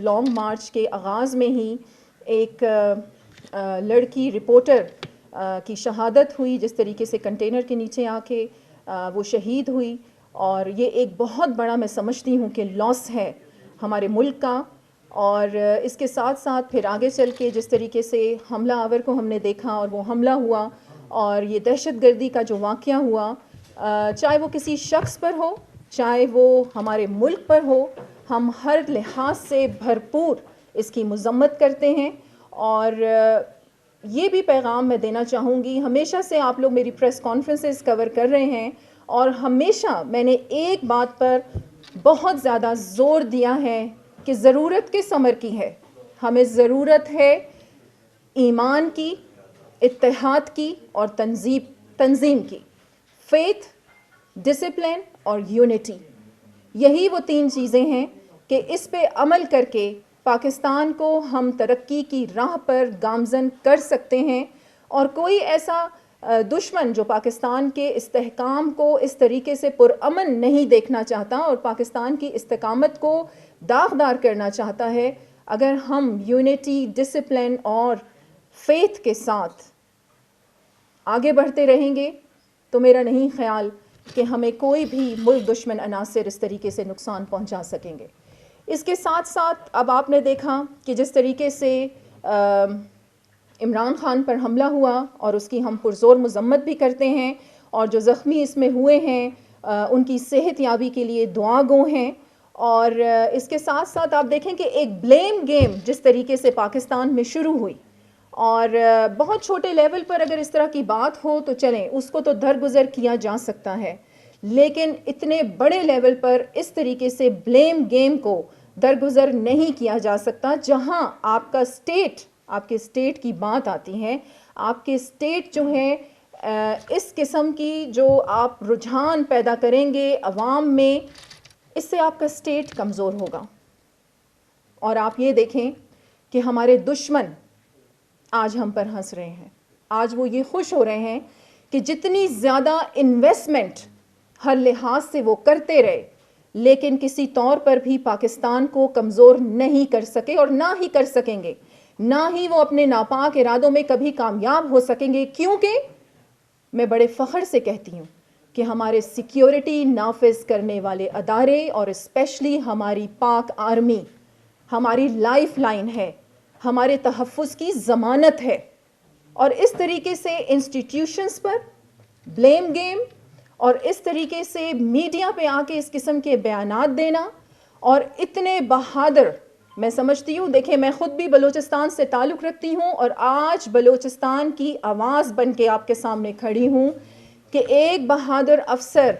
Long march کے آغاز میں ہی ایک لڑکی رپورٹر کی شہادت ہوئی، جس طریقے سے کنٹینر کے نیچے آ کے وہ شہید ہوئی، اور یہ ایک بہت بڑا میں سمجھتی ہوں کہ لاس ہے ہمارے ملک کا. اور اس کے ساتھ ساتھ پھر آگے چل کے جس طریقے سے حملہ آور کو ہم نے دیکھا اور وہ حملہ ہوا اور یہ دہشت گردی کا جو واقعہ ہوا، چاہے وہ کسی شخص پر ہو چاہے وہ ہمارے ملک پر ہو، ہم ہر لحاظ سے بھرپور اس کی مذمت کرتے ہیں. اور یہ بھی پیغام میں دینا چاہوں گی، ہمیشہ سے آپ لوگ میری پریس کانفرنسز کور کر رہے ہیں اور ہمیشہ میں نے ایک بات پر بہت زیادہ زور دیا ہے کہ ضرورت کس امر کی ہے. ہمیں ضرورت ہے ایمان کی، اتحاد کی اور تنظیم کی. فیتھ، ڈسپلن اور یونٹی، یہی وہ تین چیزیں ہیں کہ اس پہ عمل کر کے پاکستان کو ہم ترقی کی راہ پر گامزن کر سکتے ہیں. اور کوئی ایسا دشمن جو پاکستان کے استحکام کو اس طریقے سے پرامن نہیں دیکھنا چاہتا اور پاکستان کی استقامت کو داغدار کرنا چاہتا ہے، اگر ہم یونٹی، ڈسپلن اور فیتھ کے ساتھ آگے بڑھتے رہیں گے تو میرا نہیں خیال کہ ہمیں کوئی بھی ملک دشمن عناصر اس طریقے سے نقصان پہنچا سکیں گے. اس کے ساتھ ساتھ اب آپ نے دیکھا کہ جس طریقے سے عمران خان پر حملہ ہوا اور اس کی ہم پرزور مذمت بھی کرتے ہیں، اور جو زخمی اس میں ہوئے ہیں ان کی صحت یابی کے لیے دعا گو ہیں. اور اس کے ساتھ ساتھ آپ دیکھیں کہ ایک بلیم گیم جس طریقے سے پاکستان میں شروع ہوئی، اور بہت چھوٹے لیول پر اگر اس طرح کی بات ہو تو چلیں اس کو تو درگزر کیا جا سکتا ہے، لیکن اتنے بڑے لیول پر اس طریقے سے بلیم گیم کو درگزر نہیں کیا جا سکتا. جہاں آپ کا آپ کے اسٹیٹ کی بات آتی ہے، آپ کے اسٹیٹ جو ہے اس قسم کی جو آپ رجحان پیدا کریں گے عوام میں، اس سے آپ کا اسٹیٹ کمزور ہوگا. اور آپ یہ دیکھیں کہ ہمارے دشمن آج ہم پر ہنس رہے ہیں، آج وہ یہ خوش ہو رہے ہیں کہ جتنی زیادہ انویسٹمنٹ ہر لحاظ سے وہ کرتے رہے لیکن کسی طور پر بھی پاکستان کو کمزور نہیں کر سکے اور نہ ہی کر سکیں گے، نہ ہی وہ اپنے ناپاک ارادوں میں کبھی کامیاب ہو سکیں گے. کیونکہ میں بڑے فخر سے کہتی ہوں کہ ہمارے سیکیورٹی نافذ کرنے والے ادارے اور اسپیشلی ہماری پاک آرمی ہماری لائف لائن ہے، ہمارے تحفظ کی ضمانت ہے. اور اس طریقے سے انسٹیٹیوشنز پر بلیم گیم اور اس طریقے سے میڈیا پہ آ کے اس قسم کے بیانات دینا، اور اتنے بہادر میں سمجھتی ہوں، دیکھیں میں خود بھی بلوچستان سے تعلق رکھتی ہوں اور آج بلوچستان کی آواز بن کے آپ کے سامنے کھڑی ہوں کہ ایک بہادر افسر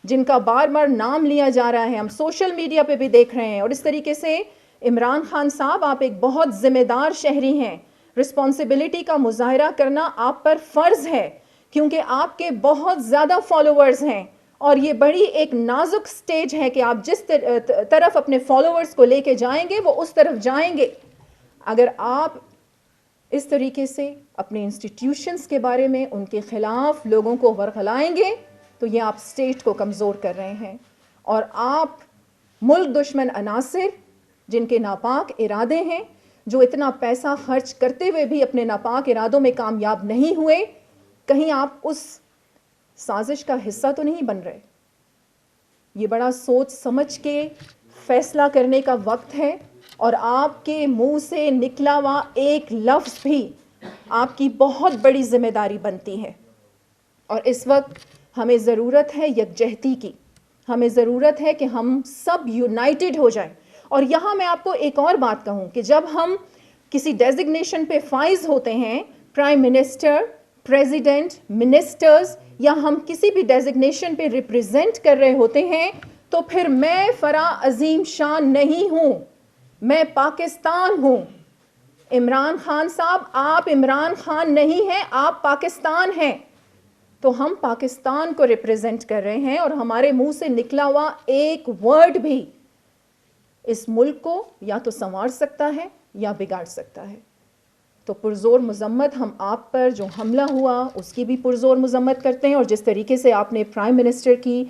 جن کا بار بار نام لیا جا رہا ہے، ہم سوشل میڈیا پہ بھی دیکھ رہے ہیں، اور اس طریقے سے عمران خان صاحب آپ ایک بہت ذمہ دار شہری ہیں، رسپانسبلٹی کا مظاہرہ کرنا آپ پر فرض ہے کیونکہ آپ کے بہت زیادہ فالوورز ہیں، اور یہ بڑی ایک نازک سٹیج ہے کہ آپ جس طرف اپنے فالوورز کو لے کے جائیں گے وہ اس طرف جائیں گے. اگر آپ اس طریقے سے اپنے انسٹیٹیوشنز کے بارے میں ان کے خلاف لوگوں کو ورغلائیں گے تو یہ آپ اسٹیٹ کو کمزور کر رہے ہیں، اور آپ ملک دشمن عناصر جن کے ناپاک ارادے ہیں، جو اتنا پیسہ خرچ کرتے ہوئے بھی اپنے ناپاک ارادوں میں کامیاب نہیں ہوئے، کہیں آپ اس سازش کا حصہ تو نہیں بن رہے. یہ بڑا سوچ سمجھ کے فیصلہ کرنے کا وقت ہے، اور آپ کے منہ سے نکلا ہوا ایک لفظ بھی آپ کی بہت بڑی ذمہ داری بنتی ہے. اور اس وقت ہمیں ضرورت ہے یکجہتی کی، ہمیں ضرورت ہے کہ ہم سب یونائٹڈ ہو جائیں. اور یہاں میں آپ کو ایک اور بات کہوں کہ جب ہم کسی ڈیزگنیشن پہ فائز ہوتے ہیں، پرائم منسٹر، پریزیڈنٹ، منسٹرز، یا ہم کسی بھی ڈیزگنیشن پہ ریپریزنٹ کر رہے ہوتے ہیں، تو پھر میں فرح عظیم شان نہیں ہوں، میں پاکستان ہوں. عمران خان صاحب آپ عمران خان نہیں ہیں، آپ پاکستان ہیں. تو ہم پاکستان کو ریپریزنٹ کر رہے ہیں، اور ہمارے منہ سے نکلا ہوا ایک ورڈ بھی اس ملک کو یا تو سنوار سکتا ہے یا بگاڑ سکتا ہے. تو پرزور مذمت ہم آپ پر جو حملہ ہوا اس کی بھی پرزور مذمت کرتے ہیں، اور جس طریقے سے آپ نے پرائم منسٹر کی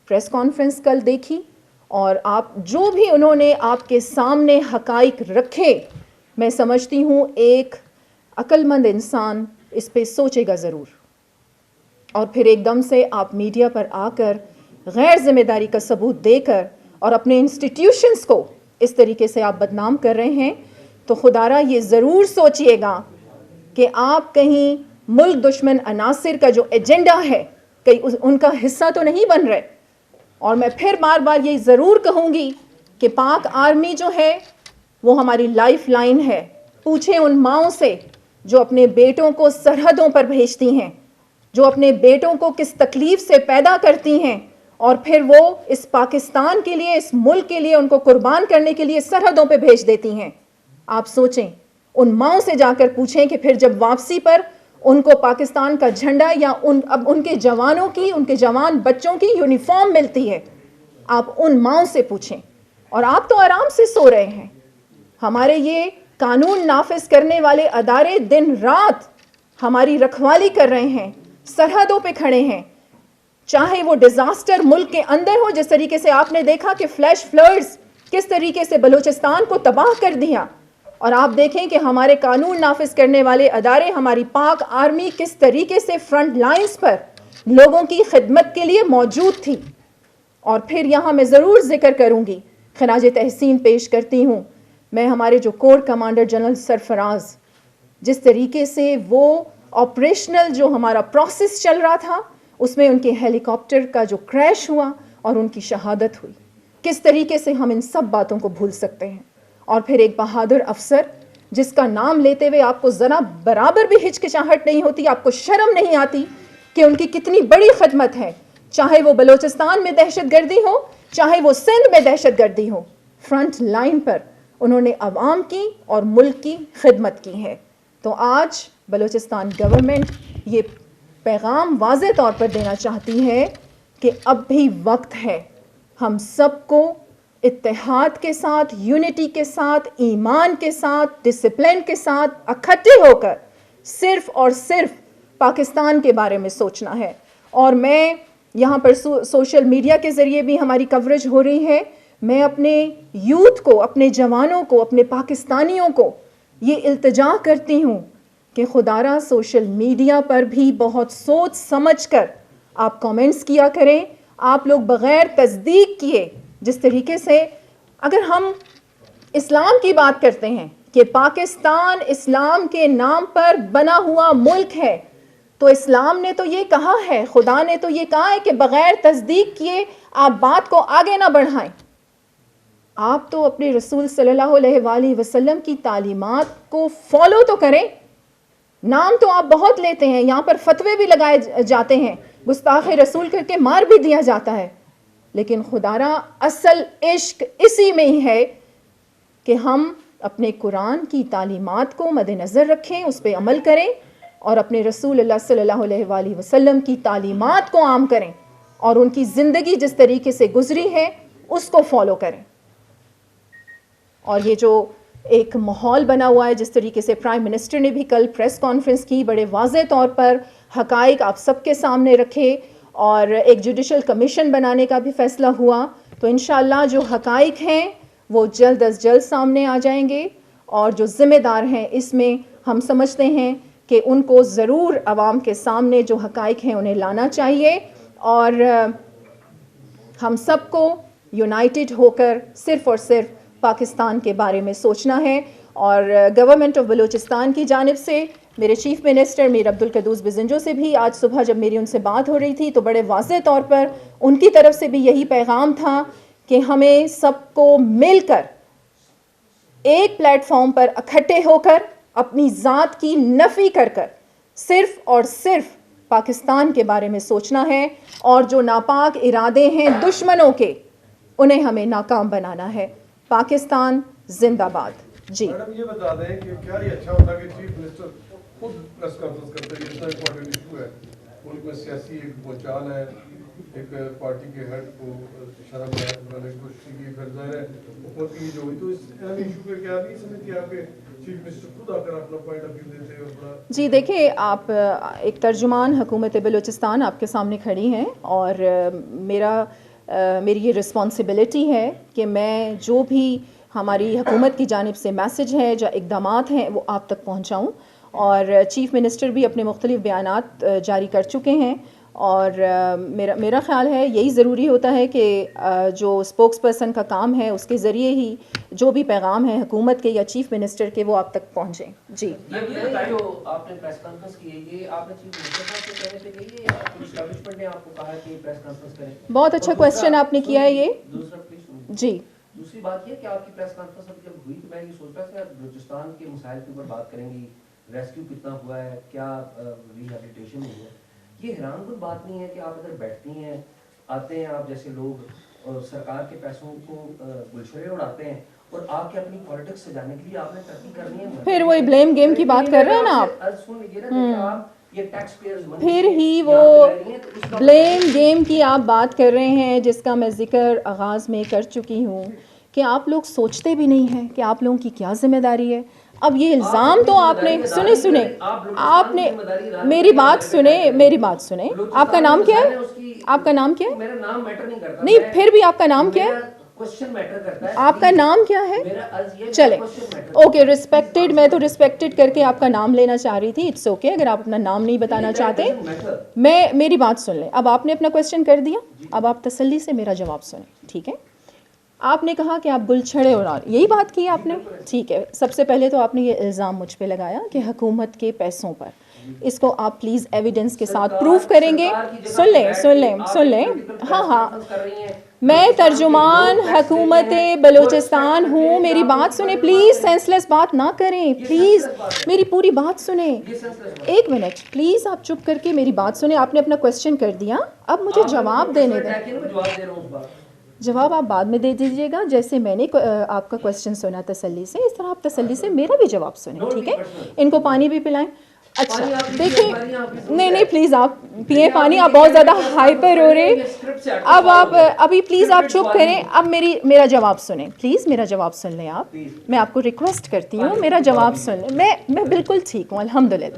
پریس کانفرنس کل دیکھی اور آپ جو بھی انہوں نے آپ کے سامنے حقائق رکھے، میں سمجھتی ہوں ایک عقل مند انسان اس پہ سوچے گا ضرور، اور پھر ایک دم سے آپ میڈیا پر آ کر غیر ذمہ داری کا ثبوت دے کر اور اپنے انسٹیٹیوشنز کو اس طریقے سے آپ بدنام کر رہے ہیں، تو خدارا یہ ضرور سوچئے گا کہ آپ کہیں ملک دشمن عناصر کا جو ایجنڈا ہے کہیں ان کا حصہ تو نہیں بن رہے۔ اور میں پھر بار بار یہ ضرور کہوں گی کہ پاک آرمی جو ہے وہ ہماری لائف لائن ہے۔ پوچھیں ان ماؤں سے جو اپنے بیٹوں کو سرحدوں پر بھیجتی ہیں، جو اپنے بیٹوں کو کس تکلیف سے پیدا کرتی ہیں، اور پھر وہ اس پاکستان کے لیے، اس ملک کے لیے ان کو قربان کرنے کے لیے سرحدوں پہ بھیج دیتی ہیں۔ آپ سوچیں، ان ماؤں سے جا کر پوچھیں کہ پھر جب واپسی پر ان کو پاکستان کا جھنڈا یا اب ان کے جوانوں کی، ان کے جوان بچوں کی یونیفارم ملتی ہے، آپ ان ماؤں سے پوچھیں۔ اور آپ تو آرام سے سو رہے ہیں۔ ہمارے یہ قانون نافذ کرنے والے ادارے دن رات ہماری رکھوالی کر رہے ہیں، سرحدوں پہ کھڑے ہیں، چاہے وہ ڈیزاسٹر ملک کے اندر ہو، جس طریقے سے آپ نے دیکھا کہ فلیش فلڈز کس طریقے سے بلوچستان کو تباہ کر دیا، اور آپ دیکھیں کہ ہمارے قانون نافذ کرنے والے ادارے، ہماری پاک آرمی کس طریقے سے فرنٹ لائنز پر لوگوں کی خدمت کے لیے موجود تھی۔ اور پھر یہاں میں ضرور ذکر کروں گی، خراج تحسین پیش کرتی ہوں، میں ہمارے جو کور کمانڈر جنرل سرفراز، جس طریقے سے وہ آپریشنل جو ہمارا پروسیس چل رہا تھا اس میں ان کے ہیلی کاپٹر کا جو کریش ہوا اور ان کی شہادت ہوئی، کس طریقے سے ہم ان سب باتوں کو بھول سکتے ہیں۔ اور پھر ایک بہادر افسر جس کا نام لیتے ہوئے آپ کو ذرا برابر بھی ہچکچاہٹ نہیں ہوتی، آپ کو شرم نہیں آتی کہ ان کی کتنی بڑی خدمت ہے، چاہے وہ بلوچستان میں دہشت گردی ہو، چاہے وہ سندھ میں دہشت گردی ہو، فرنٹ لائن پر انہوں نے عوام کی اور ملک کی خدمت کی ہے۔ تو آج بلوچستان گورنمنٹ یہ پیغام واضح طور پر دینا چاہتی ہے کہ اب بھی وقت ہے، ہم سب کو اتحاد کے ساتھ، یونٹی کے ساتھ، ایمان کے ساتھ، ڈسپلن کے ساتھ اکٹھے ہو کر صرف اور صرف پاکستان کے بارے میں سوچنا ہے۔ اور میں یہاں پر سوشل میڈیا کے ذریعے بھی ہماری کوریج ہو رہی ہے، میں اپنے یوتھ کو، اپنے جوانوں کو، اپنے پاکستانیوں کو یہ التجا کرتی ہوں کہ خدارا سوشل میڈیا پر بھی بہت سوچ سمجھ کر آپ کامنٹس کیا کریں۔ آپ لوگ بغیر تصدیق کیے، جس طریقے سے اگر ہم اسلام کی بات کرتے ہیں کہ پاکستان اسلام کے نام پر بنا ہوا ملک ہے، تو اسلام نے تو یہ کہا ہے، خدا نے تو یہ کہا ہے کہ بغیر تصدیق کیے آپ بات کو آگے نہ بڑھائیں۔ آپ تو اپنے رسول صلی اللہ علیہ وآلہ وسلم کی تعلیمات کو فالو تو کریں۔ نام تو آپ بہت لیتے ہیں، یہاں پر فتوے بھی لگائے جاتے ہیں، گستاخ رسول کر کے مار بھی دیا جاتا ہے، لیکن خدارا اصل عشق اسی میں ہی ہے کہ ہم اپنے قرآن کی تعلیمات کو مد نظر رکھیں، اس پہ عمل کریں، اور اپنے رسول اللہ صلی اللہ علیہ وآلہ وسلم کی تعلیمات کو عام کریں، اور ان کی زندگی جس طریقے سے گزری ہے اس کو فالو کریں۔ اور یہ جو ایک ماحول بنا ہوا ہے، جس طریقے سے پرائم منسٹر نے بھی کل پریس کانفرنس کی، بڑے واضح طور پر حقائق آپ سب کے سامنے رکھے، اور ایک جوڈیشل کمیشن بنانے کا بھی فیصلہ ہوا، تو انشاءاللہ جو حقائق ہیں وہ جلد از جلد سامنے آ جائیں گے، اور جو ذمہ دار ہیں اس میں ہم سمجھتے ہیں کہ ان کو ضرور عوام کے سامنے جو حقائق ہیں انہیں لانا چاہیے، اور ہم سب کو یونائٹڈ ہو کر صرف اور صرف پاکستان کے بارے میں سوچنا ہے۔ اور گورنمنٹ آف بلوچستان کی جانب سے میرے چیف منسٹر میر عبدالقدوس بزنجو سے بھی آج صبح جب میری ان سے بات ہو رہی تھی تو بڑے واضح طور پر ان کی طرف سے بھی یہی پیغام تھا کہ ہمیں سب کو مل کر ایک پلیٹ فارم پر اکٹھے ہو کر اپنی ذات کی نفی کر کر صرف اور صرف پاکستان کے بارے میں سوچنا ہے، اور جو ناپاک ارادے ہیں دشمنوں کے انہیں ہمیں ناکام بنانا ہے۔ پاکستان زندہ باد۔ جی میڈم یہ بتا دیں کہ کیا یہ اچھا ہوتا کہ چیف منسٹر خود پریس کانفرنس کرتے ہیں؟ اتنا امپورٹنٹ ایشو ہے، ملک میں سیاسی ایک بوچھال ہے، ایک پارٹی کے ہیڈ کو شرم بنانے کی کوشش کی، پھر ظاہر ہے حکومت کی جو ہوئی، تو اس اہم ایشو پہ کیا نہیں سمجھتی آپ کے چیف منسٹر خود آ کر اپنا پوائنٹ آف ویو دیتے ہیں؟ اور بڑا جی دیکھیں، آپ ایک ترجمان حکومت بلوچستان آپ کے سامنے کھڑی ہیں، اور میرا میری یہ رسپانسبلٹی ہے کہ میں جو بھی ہماری حکومت کی جانب سے میسج ہے جو اقدامات ہیں وہ آپ تک پہنچاؤں. اور چیف منسٹر بھی اپنے مختلف بیانات جاری کر چکے ہیں, اور میرا خیال ہے یہی ضروری ہوتا ہے کہ جو اسپوکس پرسن کا کام ہے اس کے ذریعے ہی جو بھی پیغام ہے حکومت کے یا چیف منسٹر کے وہ آپ تک پہنچیں. جی جو آپ نے پریس کانفرنس کی ہے یہ آپ نے چیف منسٹر صاحب سے کہنے پہ گئی ہے یا اسٹیبلشمنٹ نے آپ کو کہا کہ پریس کانفرنس کریں؟ بہت اچھا کویشچن آپ نے کیا ہے یہ. دوسرا پلیز جی دوسری بات یہ کہ آپ کی پریس کانفرنس اب جب ہوئی تو میں یہ سوچ رہا تھا کہ بلوچستان کے مسائل کے اوپر بات کریں گی, ریسکیو کتنا ہوا ہے, کیا ریہیبلیٹیشن ہوئی ہے. یہ حیران کن بات نہیں ہے کہ آپ ادھر بیٹھتی ہیں, آتے ہیں آپ جیسے لوگ اور سرکار کے پیسوں کو گلشرے اڑاتے ہیں اور آپ کے اپنی پالیٹکس سجانے کے لیے آپ نے ترقی کرنی ہے. پھر وہی بلیم گیم کی بات کر رہے ہیں نا آپ, پھر ہی وہ بلیم گیم کی آپ بات کر رہے ہیں جس کا میں ذکر آغاز میں کر چکی ہوں کہ آپ لوگ سوچتے بھی نہیں ہیں کہ آپ لوگوں کی کیا ذمہ داری ہے. اب یہ الزام تو آپ نے سنیں آپ نے میری بات سنیں آپ کا نام کیا ہے, آپ کا نام کیا ہے, میرا نام میٹر نہیں کرتا, نہیں پھر بھی آپ کا نام کیا ہے, کوسچن میٹر کرتا ہے, آپ کا نام کیا ہے, چلے اوکے ریسپیکٹڈ, میں تو ریسپیکٹڈ کر کے آپ کا نام لینا چاہ رہی تھی. اٹس اوکے اگر آپ اپنا نام نہیں بتانا چاہتے. میری بات سن لیں. اب آپ نے اپنا کویشچن کر دیا, اب آپ تسلی سے میرا جواب سنیں, ٹھیک ہے. آپ نے کہا کہ آپ گل چھڑے اڑا, یہی بات کی آپ نے, ٹھیک ہے. سب سے پہلے تو آپ نے یہ الزام مجھ پہ لگایا کہ حکومت کے پیسوں پر, اس کو آپ پلیز ایویڈنس کے ساتھ پروف کریں گے. سن لیں ہاں میں ترجمان حکومت بلوچستان ہوں. میری بات سنیں پلیز, سینس لیس بات نہ کریں پلیز, میری پوری بات سنیں. ایک منٹ پلیز, آپ چپ کر کے میری بات سنیں. آپ نے اپنا کویشچن کر دیا, اب مجھے جواب دینے دیں. جواب آپ بعد میں دے دیجیے گا. جیسے میں نے آپ کا کویشچن سنا تسلی سے, اس طرح آپ تسلی سے میرا بھی جواب سنیں, ٹھیک ہے. ان کو پانی بھی پلائیں. اچھا دیکھیں, نہیں پلیز آپ پئیں پانی, آپ بہت زیادہ ہائپر ہو رہے. اب آپ ابھی پلیز آپ چپ کریں. اب میرا جواب سنیں پلیز, میرا جواب سن لیں آپ. میں آپ کو ریکویسٹ کرتی ہوں میرا جواب سن لیں. میں بالکل ٹھیک ہوں الحمدللہ.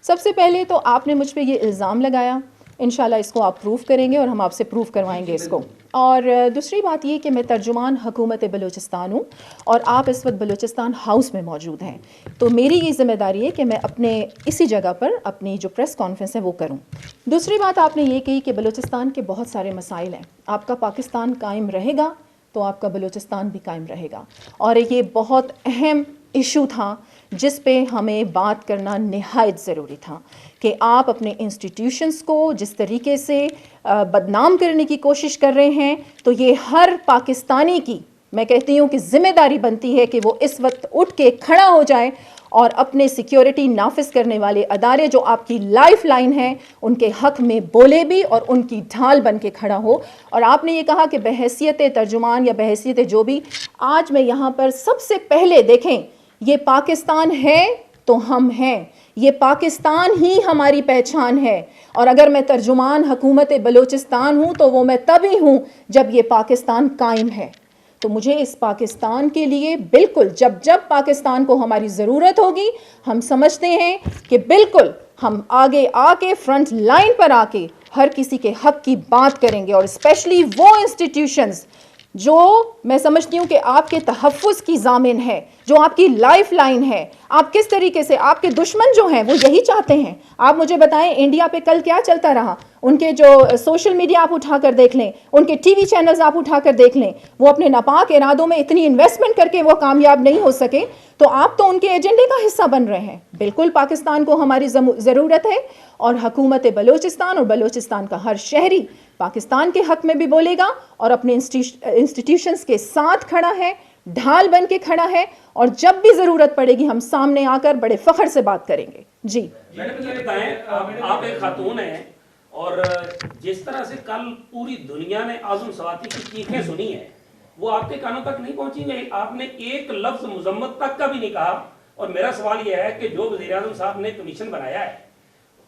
سب سے پہلے تو آپ نے مجھ پہ یہ الزام لگایا, انشاءاللہ اس کو آپ پروف کریں گے اور ہم آپ سے پروف کروائیں گے اس کو. اور دوسری بات یہ کہ میں ترجمان حکومت بلوچستان ہوں اور آپ اس وقت بلوچستان ہاؤس میں موجود ہیں, تو میری یہ ذمہ داری ہے کہ میں اپنے اسی جگہ پر اپنی جو پریس کانفرنس ہے وہ کروں. دوسری بات آپ نے یہ کہی کہ بلوچستان کے بہت سارے مسائل ہیں, آپ کا پاکستان قائم رہے گا تو آپ کا بلوچستان بھی قائم رہے گا. اور یہ بہت اہم ایشو تھا جس پہ ہمیں بات کرنا نہایت ضروری تھا کہ آپ اپنے انسٹیٹیوشنز کو جس طریقے سے بدنام کرنے کی کوشش کر رہے ہیں, تو یہ ہر پاکستانی کی میں کہتی ہوں کہ ذمہ داری بنتی ہے کہ وہ اس وقت اٹھ کے کھڑا ہو جائے اور اپنے سیکیورٹی نافذ کرنے والے ادارے جو آپ کی لائف لائن ہیں ان کے حق میں بولے بھی اور ان کی ڈھال بن کے کھڑا ہو. اور آپ نے یہ کہا کہ بحیثیت ترجمان یا بحیثیت جو بھی, آج میں یہاں پر سب سے پہلے دیکھیں یہ پاکستان ہے تو ہم ہیں, یہ پاکستان ہی ہماری پہچان ہے. اور اگر میں ترجمان حکومت بلوچستان ہوں تو وہ میں تبھی ہوں جب یہ پاکستان قائم ہے. تو مجھے اس پاکستان کے لیے بالکل جب پاکستان کو ہماری ضرورت ہوگی, ہم سمجھتے ہیں کہ بالکل ہم آگے آ کے فرنٹ لائن پر آ کے ہر کسی کے حق کی بات کریں گے. اور اسپیشلی وہ انسٹیٹیوشنز جو میں سمجھتی ہوں کہ آپ کے تحفظ کی ضامن ہے, جو آپ کی لائف لائن ہے. آپ کس طریقے سے, آپ کے دشمن جو ہیں وہ یہی چاہتے ہیں. آپ مجھے بتائیں انڈیا پہ کل کیا چلتا رہا, ان کے جو سوشل میڈیا آپ اٹھا کر دیکھ لیں, ان کے ٹی وی چینلز آپ اٹھا کر دیکھ لیں, وہ اپنے ناپاک ارادوں میں اتنی انویسٹمنٹ کر کے وہ کامیاب نہیں ہو سکے, تو آپ تو ان کے ایجنڈے کا حصہ بن رہے ہیں. بالکل پاکستان کو ہماری ضرورت ہے اور حکومت بلوچستان اور بلوچستان کا ہر شہری پاکستان کے حق میں بھی بولے گا اور اپنے انسٹیٹیوشنز کے ساتھ کھڑا ہے, ڈھال بن کے کھڑا ہے, اور جب بھی ضرورت پڑے گی ہم سامنے آ کر بڑے فخر سے بات کریں گے. جی میڈم یہ بتائیں, آپ ایک خاتون ہیں اور جس طرح سے کل پوری دنیا نے اعظم سواتی کی چیخیں سنی ہیں وہ آپ کے کانوں تک نہیں پہنچی گئی. آپ نے ایک لفظ مذمت تک کا بھی نہیں کہا. اور میرا سوال یہ ہے کہ جو وزیر اعظم صاحب نے کمیشن بنایا ہے,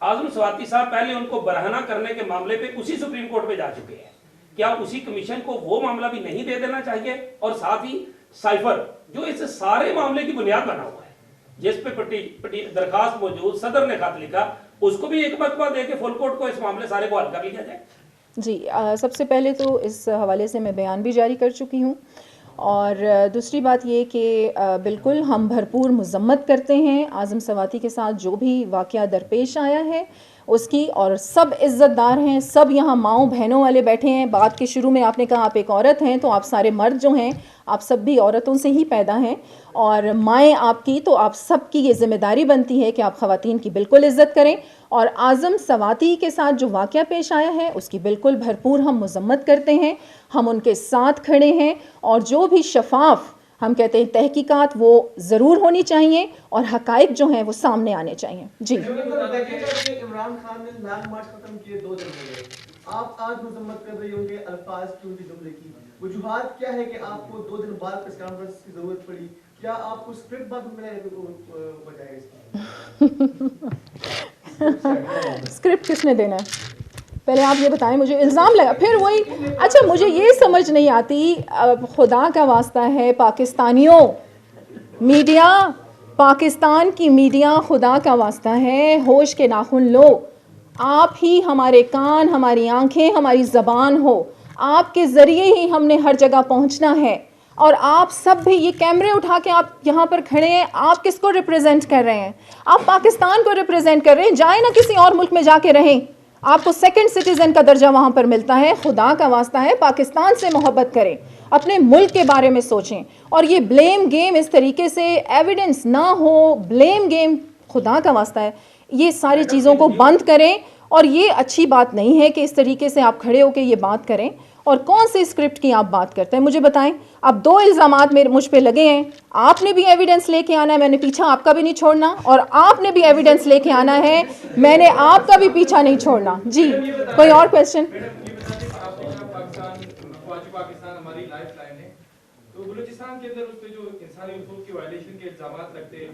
اعظم سواتی صاحب پہلے ان کو برہنہ کرنے کے معاملے پہ اسی سپریم کورٹ پہ جا چکے ہیں, کیا اسی کمیشن کو وہ معاملہ بھی نہیں دے دینا چاہیے؟ اور ساتھ ہی سائفر جو اس سارے معاملے کی بنیاد بنا ہوا ہے, جس پہ درخواست موجود, صدر نے خط لکھا, اس کو بھی ایک مرتبہ دے کے فل کورٹ کو اس معاملے سارے کو حل کر لیا جائے. جی سب سے پہلے تو اس حوالے سے میں بیان بھی جاری کر چکی ہوں، اور دوسری بات یہ کہ بالکل ہم بھرپور مذمت کرتے ہیں اعظم سواتی کے ساتھ جو بھی واقعہ درپیش آیا ہے اس کی، اور سب عزت دار ہیں، سب یہاں ماؤں بہنوں والے بیٹھے ہیں. بات کے شروع میں آپ نے کہا آپ ایک عورت ہیں، تو آپ سارے مرد جو ہیں آپ سب بھی عورتوں سے ہی پیدا ہیں، اور مائیں آپ کی، تو آپ سب کی یہ ذمہ داری بنتی ہے کہ آپ خواتین کی بالکل عزت کریں. اور اعظم سواتی کے ساتھ جو واقعہ پیش آیا ہے اس کی بالکل بھرپور ہم مذمت کرتے ہیں، ہم ان کے ساتھ کھڑے ہیں، اور جو بھی شفاف ہم کہتے ہیں تحقیقات وہ ضرور ہونی چاہیے، اور حقائق جو ہیں وہ سامنے آنے چاہیے. جی عمران خان نے لانگ مارچ ختم کیے 2 دن ہو گئے، آپ آج مذمت کر رہی ہوں گے الفاظ کی، ان کے جملے کی وجوہات کیا ہے کہ آپ کو 2 دن بعد پریس کانفرنس کی ضرورت پڑی؟ کیا آپ کو اسکرپٹ بعد میں بجائے اسکرپٹ کس نے دینا ہے پہلے آپ یہ بتائیں مجھے. الزام لگا پھر وہی. اچھا مجھے یہ سمجھ نہیں آتی، خدا کا واسطہ ہے پاکستانیوں، میڈیا، پاکستان کی میڈیا، خدا کا واسطہ ہے ہوش کے ناخن لو. آپ ہی ہمارے کان، ہماری آنکھیں، ہماری زبان ہو، آپ کے ذریعے ہی ہم نے ہر جگہ پہنچنا ہے. اور آپ سب بھی یہ کیمرے اٹھا کے آپ یہاں پر کھڑے ہیں، آپ کس کو ریپرزینٹ کر رہے ہیں؟ آپ پاکستان کو ریپرزینٹ کر رہے ہیں. جائیں نا کسی اور ملک میں جا کے رہیں، آپ کو سیکنڈ سٹیزن کا درجہ وہاں پر ملتا ہے. خدا کا واسطہ ہے پاکستان سے محبت کریں، اپنے ملک کے بارے میں سوچیں. اور یہ بلیم گیم اس طریقے سے ایویڈنس نہ ہو، بلیم گیم خدا کا واسطہ ہے یہ ساری چیزوں کو بند کریں. اور یہ اچھی بات نہیں ہے کہ اس طریقے سے آپ کھڑے ہو کے یہ بات کریں. اور کون سے اسکرپٹ کی آپ بات کرتے ہیں مجھے بتائیں. اب 2 الزامات مجھ پہ لگے ہیں، آپ نے بھی ایویڈنس لے کے آنا ہے، میں نے پیچھا آپ کا بھی نہیں چھوڑنا، اور آپ نے بھی ایویڈنس لے کے آنا ہے، میں نے آپ کا بھی پیچھا نہیں چھوڑنا. جی کوئی اور کویسچن؟ پاکستان ہماری لائف لائن ہے، تو بلوچستان کے اندر اس پہ جو انسانی حقوق کی وائلیشن کے الزامات لگتے ہیں،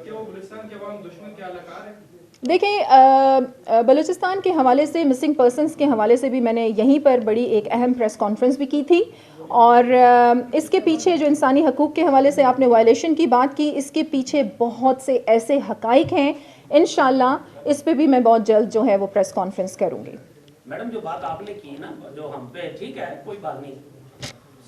کیا وہ بلوچستان کے عوام دشمن کے اہلکار ہیں؟ دیکھیں بلوچستان کے حوالے سے، مسنگ پرسنز کے حوالے سے بھی میں نے یہیں پر بڑی ایک اہم پریس کانفرنس بھی کی تھی. اور اس کے پیچھے جو انسانی حقوق کے حوالے سے آپ نے وائلیشن کی بات کی، اس کے پیچھے بہت سے ایسے حقائق ہیں. انشاءاللہ اس پہ بھی میں بہت جلد جو ہے وہ پریس کانفرنس کروں گی. میڈم جو بات آپ نے کی نا، جو ہم پہ ٹھیک ہے کوئی بات نہیں،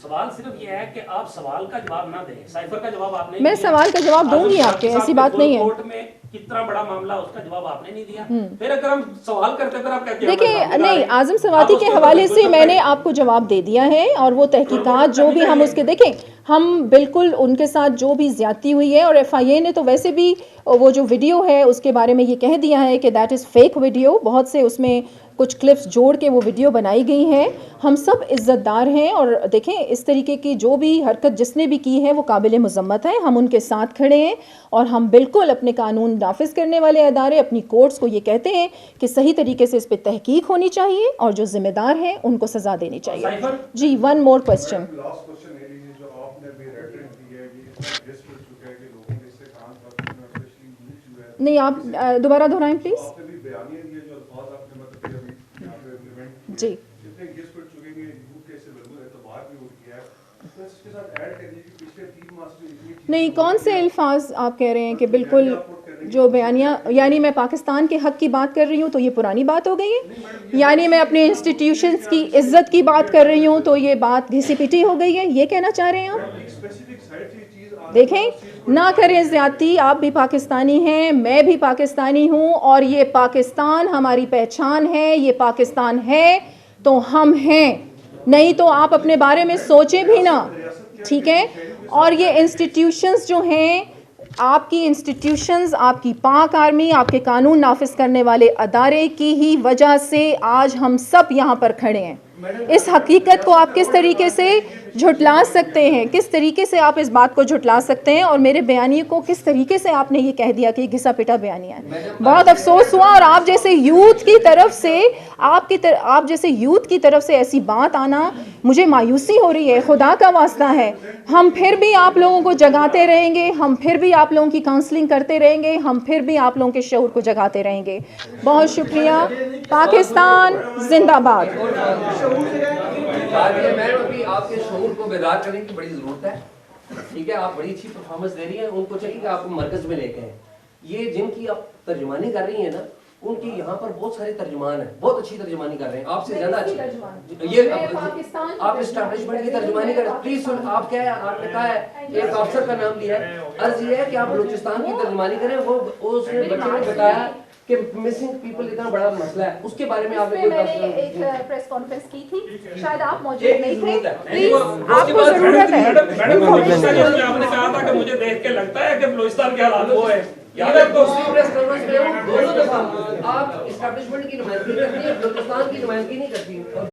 سوال صرف یہ ہے کہ آپ سوال کا جواب نہ دیں. سائفر کا جواب آپ نے، میں سوال کا جواب دوں گی آپ کے، ایسی بات نہیں ہے. کورٹ میں کتنا بڑا معاملہ اس کا جواب آپ نے نہیں دیا. پھر اگر ہم سوال کرتے پھر آپ کہتے ہیں دیکھیں نہیں، اعظم سواتی کے حوالے سے میں نے آپ کو جواب دے دیا ہے، اور وہ تحقیقات جو بھی ہم اس کے دیکھیں، ہم بالکل ان کے ساتھ جو بھی زیادتی ہوئی ہے، اور ایف آئی اے نے تو ویسے بھی وہ جو ویڈیو ہے اس کے بارے میں یہ کہہ دیا ہے کہ دیٹ از فیک ویڈیو. بہت سے اس میں کچھ کلپس جوڑ کے وہ ویڈیو بنائی گئی ہیں. ہم سب عزت دار ہیں، اور دیکھیں اس طریقے کی جو بھی حرکت جس نے بھی کی ہے وہ قابل مذمت ہے. ہم ان کے ساتھ کھڑے ہیں، اور ہم بالکل اپنے قانون نافذ کرنے والے ادارے، اپنی کورٹس کو یہ کہتے ہیں کہ صحیح طریقے سے اس پہ تحقیق ہونی چاہیے، اور جو ذمہ دار ہیں ان کو سزا دینی چاہیے. جی ون مور کوسچن. نہیں آپ دوبارہ دہرائیں پلیز. جی نہیں، کون سے الفاظ آپ کہہ رہے ہیں کہ بالکل جو بیانیہ، یعنی میں پاکستان کے حق کی بات کر رہی ہوں تو یہ پرانی بات ہو گئی ہے، یعنی میں اپنے انسٹیٹیوشنز کی عزت کی بات کر رہی ہوں تو یہ بات گھسی پٹی ہو گئی ہے، یہ کہنا چاہ رہے ہیں آپ؟ دیکھیں نہ کریں زیادتی، آپ بھی پاکستانی ہیں، میں بھی پاکستانی ہوں، اور یہ پاکستان ہماری پہچان ہے. یہ پاکستان ہے تو ہم ہیں، نہیں تو آپ اپنے بارے میں سوچیں بھی نا، ٹھیک ہے. اور یہ انسٹیٹیوشنز جو ہیں، آپ کی انسٹیٹیوشنز، آپ کی پاک آرمی، آپ کے قانون نافذ کرنے والے ادارے کی ہی وجہ سے آج ہم سب یہاں پر کھڑے ہیں. اس حقیقت کو آپ کس طریقے سے جھٹلا سکتے ہیں؟ کس طریقے سے آپ اس بات کو جھٹلا سکتے ہیں؟ اور میرے بیانیے کو کس طریقے سے آپ نے یہ کہہ دیا کہ یہ گھسا پٹا بیانیہ ہے؟ بہت افسوس ہوا. اور آپ جیسے یوتھ کی طرف سے آپ جیسے یوتھ کی طرف سے ایسی بات آنا مجھے مایوسی ہو رہی ہے. خدا کا واسطہ ہے، ہم پھر بھی آپ لوگوں کو جگاتے رہیں گے، ہم پھر بھی آپ لوگوں کی کاؤنسلنگ کرتے رہیں گے، ہم پھر بھی آپ لوگوں کے شعور کو جگاتے رہیں گے. بہت شکریہ. پاکستان زندہ باد. ابھی آپ کے شعور کو بیدار کرنے کی بڑی ضرورت ہے. ٹھیک ہے، آپ بڑی اچھی پرفارمنس دے رہی ہیں، ان کو چاہیے کہ آپ کو مرکز میں لے کے ہیں. یہ جن کی آپ ترجمانی کر رہی ہیں نا، ان کی یہاں پر بہت سارے ترجمان ہیں، بہت اچھی ترجمانی کر رہے ہیں، آپ سے زیادہ میں اس کی اچھی. ترجمان یہ میں پاکستان کی آپ اسٹیبلشمنٹ کی ترجمانی کریں پلیز. آپ کیا ہے، آپ نے کہا ہے ایک افسر کا نام لیا ہے، عرض یہ ہے کہ آپ بلوچستان کی ترجمانی کریں. وہ اس نے بچے نے بتایا کہ مسنگ پیپل اتنا بڑا مسئلہ ہے، اس کے بارے میں آپ نے میں نے ایک پریس کانفرنس کی تھی، شاید آپ موجود نہیں تھے. نہیں، پلیز آپ کو میڈم ضرورت ہے آپ نے کہا تھا کہ مجھے دیکھ کے لگتا ہے کہ بلوچستان کے حالات وہ ہے. یاد ہے دوسری پریس کانفرنس میں وہ دونوں دفعہ آپ اسٹیبلشمنٹ کی نمائندگی کرتی ہیں، بلوچستان کی نمائندگی نہیں کرتی.